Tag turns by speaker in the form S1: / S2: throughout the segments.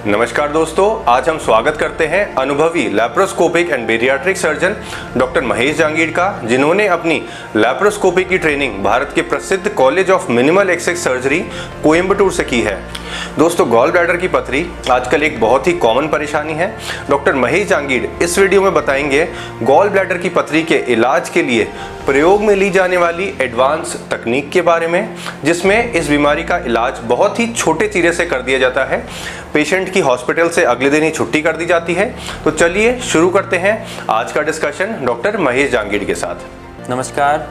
S1: नमस्कार दोस्तों, आज हम स्वागत करते हैं अनुभवी laparoscopic and bariatric surgeon doctor Mahesh Jangid का, जिन्होंने अपनी लैप्रोस्कोपी की ट्रेनिंग भारत के प्रसिद्ध college of minimal access surgery Coimbatore से की है। दोस्तों, गॉल ब्लैडर की पथरी आजकल एक बहुत ही कॉमन परेशानी है। डॉक्टर महेश जांगीड़ इस वीडियो में बताएंगे गॉल ब्लैडर की पथरी के इलाज के लिए प्रयोग में ली जाने वाली एडवांस तकनीक के बारे में, जिसमें इस बीमारी का इलाज बहुत ही छोटे चीरे से कर दिया जाता है। पेशेंट की हॉस्पिटल से अगले दिन ही छुट्टी कर दी जाती है। तो चलिए शुरू करते हैं आज का डिस्कशन डॉक्टर महेश जांगीड़ के साथ।
S2: नमस्कार,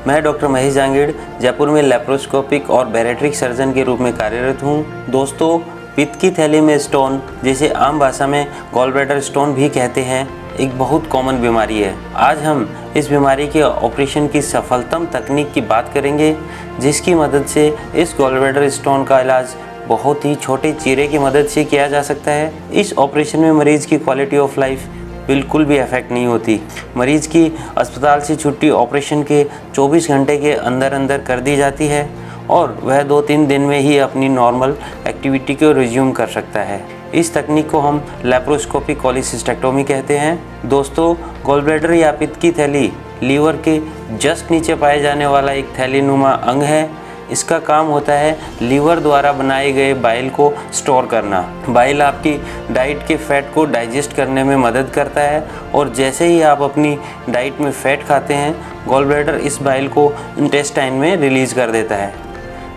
S2: मैं डॉक्टर महेश जांगीड़ जयपुर में लैप्रोस्कोपिक और बैरियाट्रिक सर्जन के रूप में कार्यरत हूँ। दोस्तों, पित्त की थैली में स्टोन, जिसे आम भाषा में गॉल ब्लैडर स्टोन भी कहते हैं, एक बहुत कॉमन बीमारी है। आज हम इस बीमारी के ऑपरेशन की सफलतम तकनीक की बात करेंगे, जिसकी मदद से इस गॉल ब्लैडर स्टोन का इलाज बहुत ही छोटे चीरे की मदद से किया जा सकता है। इस ऑपरेशन में मरीज की क्वालिटी ऑफ लाइफ बिल्कुल भी अफेक्ट नहीं होती। मरीज की अस्पताल से छुट्टी ऑपरेशन के 24 घंटे के अंदर अंदर कर दी जाती है और वह 2-3 दिन में ही अपनी नॉर्मल एक्टिविटी को रिज्यूम कर सकता है। इस तकनीक को हम लैप्रोस्कोपिक कोलिसिस्टेक्टोमी कहते हैं। दोस्तों, गॉल ब्लैडर या पित्त की थैली लीवर के जस्ट नीचे पाए जाने वाला एक थैलीनुमा अंग है। इसका काम होता है लीवर द्वारा बनाए गए बाइल को स्टोर करना। बाइल आपकी डाइट के फैट को डाइजेस्ट करने में मदद करता है और जैसे ही आप अपनी डाइट में फैट खाते हैं, गॉल ब्लैडर इस बाइल को इंटेस्टाइन में रिलीज़ कर देता है।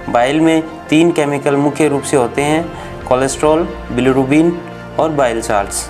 S2: बाइल में 3 केमिकल मुख्य रूप से होते हैं: कोलेस्ट्रॉल, बिलिरुबिन और बाइल साल्ट्स।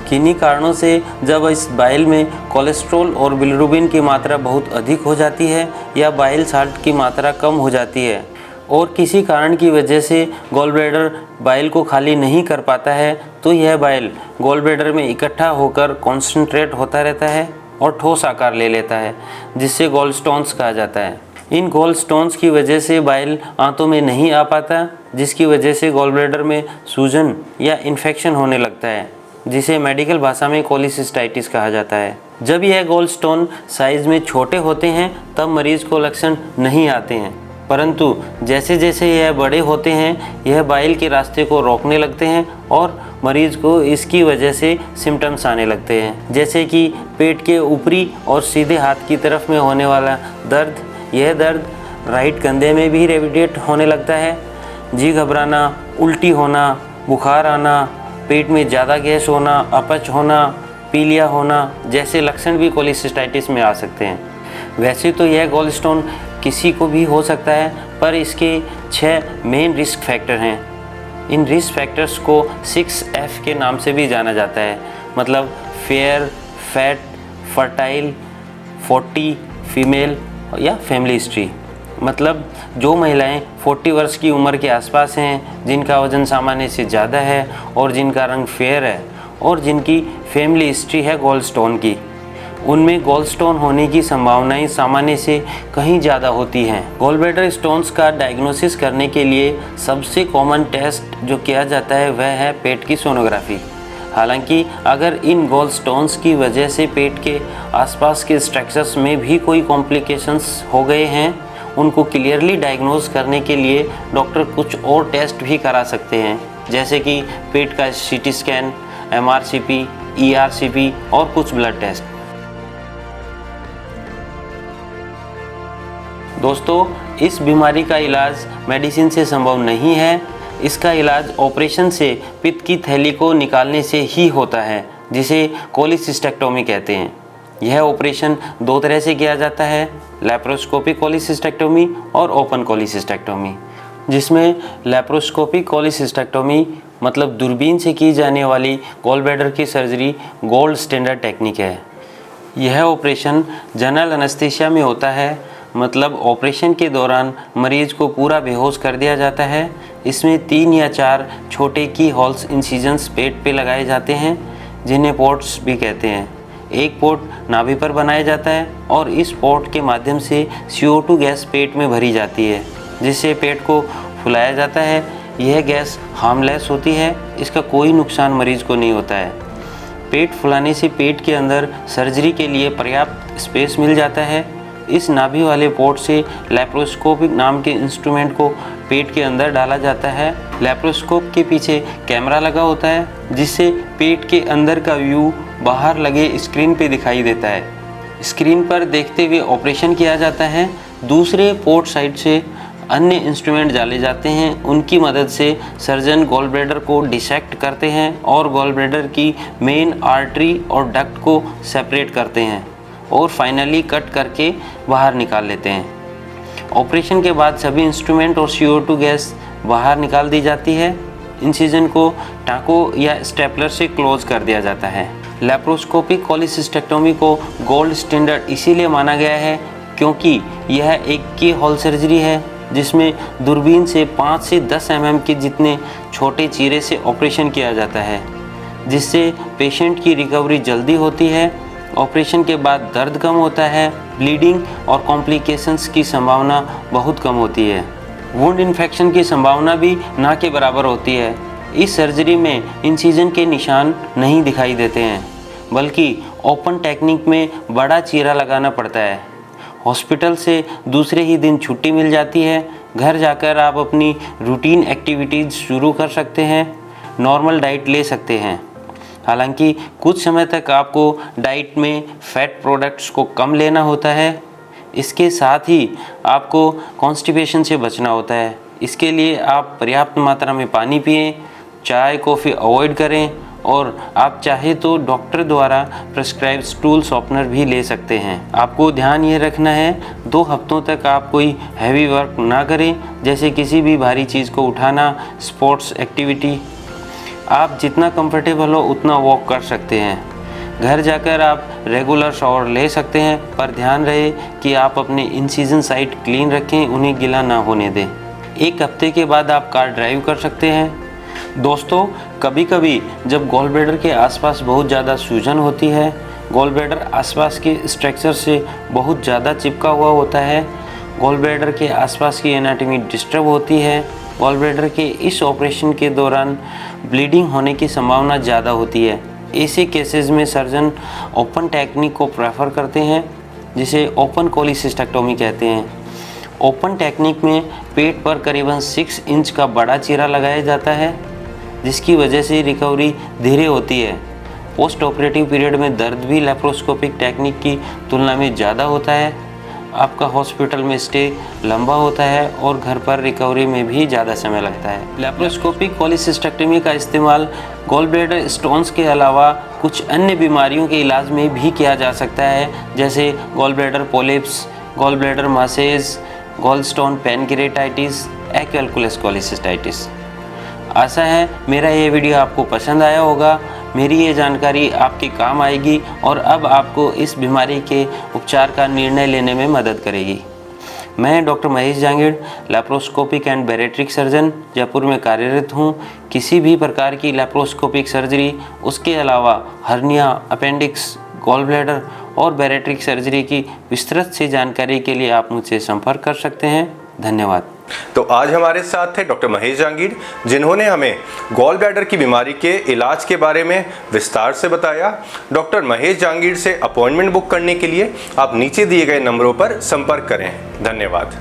S2: किन्हीं कारणों से जब इस बाइल में कोलेस्ट्रॉल और बिलिरुबिन की मात्रा बहुत अधिक हो जाती है या बाइल साल्ट की मात्रा कम हो जाती है और किसी कारण की वजह से गॉल ब्लैडर बाइल को खाली नहीं कर पाता है, तो यह बाइल गॉल ब्लैडर में इकट्ठा होकर कॉन्सेंट्रेट होता रहता है और ठोस आकार ले लेता है, जिससे गॉल स्टोन्स कहा जाता है। इन गॉल स्टोन्स की वजह से बाइल आंतों में नहीं आ पाता, जिसकी वजह से गॉल ब्लैडर में सूजन या इन्फेक्शन होने लगता है, जिसे मेडिकल भाषा में कोलिसिस्टाइटिस कहा जाता है। जब यह गॉल स्टोन साइज में छोटे होते हैं तब मरीज को लक्षण नहीं आते हैं, परंतु जैसे जैसे यह बड़े होते हैं यह बाइल के रास्ते को रोकने लगते हैं और मरीज को इसकी वजह से सिम्टम्स आने लगते हैं, जैसे कि पेट के ऊपरी और सीधे हाथ की तरफ में होने वाला दर्द। यह दर्द राइट कंधे में भी रेडिएट होने लगता है। जी घबराना, उल्टी होना, बुखार आना, पेट में ज़्यादा गैस होना, अपच होना, पीलिया होना जैसे लक्षण भी कोलिसिस्टाइटिस में आ सकते हैं। वैसे तो यह गॉल स्टोन किसी को भी हो सकता है, पर इसके 6 मेन रिस्क फैक्टर हैं। इन रिस्क फैक्टर्स को 6F के नाम से भी जाना जाता है, मतलब फेयर, फैट, फर्टाइल, 40, फीमेल या फैमिली हिस्ट्री। मतलब जो महिलाएं 40 वर्ष की उम्र के आसपास हैं, जिनका वजन सामान्य से ज़्यादा है और जिनका रंग फेयर है और जिनकी फैमिली हिस्ट्री है गॉल स्टोन की, उनमें गॉल स्टोन होने की संभावनाएं सामान्य से कहीं ज़्यादा होती हैं। गॉल ब्लैडर स्टोन्स का डायग्नोसिस करने के लिए सबसे कॉमन टेस्ट जो किया जाता है वह है पेट की सोनोग्राफी। हालांकि अगर इन गॉल स्टोन्स की वजह से पेट के आसपास के स्ट्रक्चर्स में भी कोई कॉम्प्लिकेशंस हो गए हैं, उनको क्लियरली डायग्नोज करने के लिए डॉक्टर कुछ और टेस्ट भी करा सकते हैं, जैसे कि पेट का CT स्कैन, MRCP, ERCP और कुछ ब्लड टेस्ट। दोस्तों, इस बीमारी का इलाज मेडिसिन से संभव नहीं है। इसका इलाज ऑपरेशन से पित्त की थैली को निकालने से ही होता है, जिसे कोलिसिस्टेक्टोमी कहते हैं। यह ऑपरेशन 2 तरह से किया जाता है: लैप्रोस्कोपिक कोलिसिस्टेक्टोमी और ओपन कोलिसिस्टेक्टोमी। जिसमें लैप्रोस्कोपिक कोलिसिस्टेक्टोमी मतलब दूरबीन से की जाने वाली गॉल ब्लैडर की सर्जरी गोल्ड स्टैंडर्ड टेक्निक है। यह ऑपरेशन जनरल एनेस्थीसिया में होता है, मतलब ऑपरेशन के दौरान मरीज को पूरा बेहोश कर दिया जाता है। इसमें 3 या 4 छोटे की होल्स इंसिजन्स पेट पे लगाए जाते हैं, जिन्हें पोर्ट्स भी कहते हैं। एक पोर्ट नाभि पर बनाया जाता है और इस पोर्ट के माध्यम से CO2 गैस पेट में भरी जाती है, जिससे पेट को फुलाया जाता है। यह गैस हार्मलेस होती है, इसका कोई नुकसान मरीज को नहीं होता है। पेट फुलाने से पेट के अंदर सर्जरी के लिए पर्याप्त स्पेस मिल जाता है। इस नाभि वाले पोर्ट से लैप्रोस्कोपिक नाम के इंस्ट्रूमेंट को पेट के अंदर डाला जाता है। लैप्रोस्कोप के पीछे कैमरा लगा होता है जिससे पेट के अंदर का व्यू बाहर लगे स्क्रीन पे दिखाई देता है। स्क्रीन पर देखते हुए ऑपरेशन किया जाता है। दूसरे पोर्ट साइड से अन्य इंस्ट्रूमेंट डाले जाते हैं, उनकी मदद से सर्जन गॉल ब्लैडर को डिसेक्ट करते हैं और गॉल ब्लैडर की मेन आर्टरी और डक्ट को सेपरेट करते हैं और फाइनली कट करके बाहर निकाल लेते हैं। ऑपरेशन के बाद सभी इंस्ट्रूमेंट और CO2 गैस बाहर निकाल दी जाती है। इंसिजन को टाँकों या स्टेपलर से क्लोज कर दिया जाता है। लैप्रोस्कोपिक कोलिसिस्टेक्टोमी को गोल्ड स्टैंडर्ड इसीलिए माना गया है क्योंकि यह एक की होल सर्जरी है जिसमें दूरबीन से 5 से 10 mm के जितने छोटे चीरे से ऑपरेशन किया जाता है, जिससे पेशेंट की रिकवरी जल्दी होती है। ऑपरेशन के बाद दर्द कम होता है, ब्लीडिंग और कॉम्प्लिकेशंस की संभावना बहुत कम होती है। वुंड इन्फेक्शन की संभावना भी ना के बराबर होती है। इस सर्जरी में इंसिजन के निशान नहीं दिखाई देते हैं, बल्कि ओपन टेक्निक में बड़ा चीरा लगाना पड़ता है। हॉस्पिटल से दूसरे ही दिन छुट्टी मिल जाती है। घर जाकर आप अपनी रूटीन एक्टिविटीज़ शुरू कर सकते हैं, नॉर्मल डाइट ले सकते हैं। हालांकि कुछ समय तक आपको डाइट में फैट प्रोडक्ट्स को कम लेना होता है। इसके साथ ही आपको कॉन्स्टिपेशन से बचना होता है। इसके लिए आप पर्याप्त मात्रा में पानी पिएं, चाय कॉफ़ी अवॉइड करें और आप चाहे तो डॉक्टर द्वारा प्रिस्क्राइब स्टूल सॉफ्टनर भी ले सकते हैं। आपको ध्यान ये रखना है 2 हफ्तों तक आप कोई हैवी वर्क ना करें, जैसे किसी भी भारी चीज़ को उठाना, स्पोर्ट्स एक्टिविटी। आप जितना कंफर्टेबल हो उतना वॉक कर सकते हैं। घर जाकर आप रेगुलर शावर ले सकते हैं, पर ध्यान रहे कि आप अपने इंसिजन साइट क्लीन रखें, उन्हें गीला ना होने दें। 1 हफ्ते के बाद आप कार ड्राइव कर सकते हैं। दोस्तों, कभी कभी जब गॉल ब्लैडर के आसपास बहुत ज़्यादा सूजन होती है, गॉल ब्लैडर आसपास के स्ट्रक्चर से बहुत ज़्यादा चिपका हुआ होता है, गॉल ब्लैडर के आसपास की एनाटॉमी डिस्टर्ब होती है, गॉल ब्लैडर के इस ऑपरेशन के दौरान ब्लीडिंग होने की संभावना ज़्यादा होती है। ऐसे केसेस में सर्जन ओपन टेक्निक को प्रेफर करते हैं, जिसे ओपन कोलिसिस्टेक्टोमी कहते हैं। ओपन टेक्निक में पेट पर करीबन 6 इंच का बड़ा चीरा लगाया जाता है, जिसकी वजह से रिकवरी धीरे होती है। पोस्ट ऑपरेटिव पीरियड में दर्द भी लैप्रोस्कोपिक टेक्निक की तुलना में ज़्यादा होता है। आपका हॉस्पिटल में स्टे लंबा होता है और घर पर रिकवरी में भी ज़्यादा समय लगता है। लैप्रोस्कोपिक कोलिसिस्टेक्टोमी का इस्तेमाल गॉल ब्लैडर स्टोन्स के अलावा कुछ अन्य बीमारियों के इलाज में भी किया जा सकता है, जैसे gall bladder polyps, gall bladder masses, gall stone pancreatitis, acalculous cholecystitis. आशा है मेरा ये वीडियो आपको पसंद आया होगा। मेरी ये जानकारी आपके काम आएगी और अब आपको इस बीमारी के उपचार का निर्णय लेने में मदद करेगी। मैं doctor Mahesh Jangid, laparoscopic and bariatric surgeon, Jaipur में कार्यरत हूँ। किसी भी प्रकार की लैप्रोस्कोपिक सर्जरी, उसके अलावा हर्निया, अपेंडिक्स, गॉल ब्लैडर और बैरेट्रिक सर्जरी की विस्तृत से जानकारी के लिए आप मुझसे संपर्क कर सकते हैं। धन्यवाद।
S1: तो आज हमारे साथ थे डॉक्टर महेश जांगीड़, जिन्होंने हमें गॉल ब्लैडर की बीमारी के इलाज के बारे में विस्तार से बताया। डॉक्टर महेश जांगीड़ से अपॉइंटमेंट बुक करने के लिए आप नीचे दिए गए नंबरों पर संपर्क करें। धन्यवाद।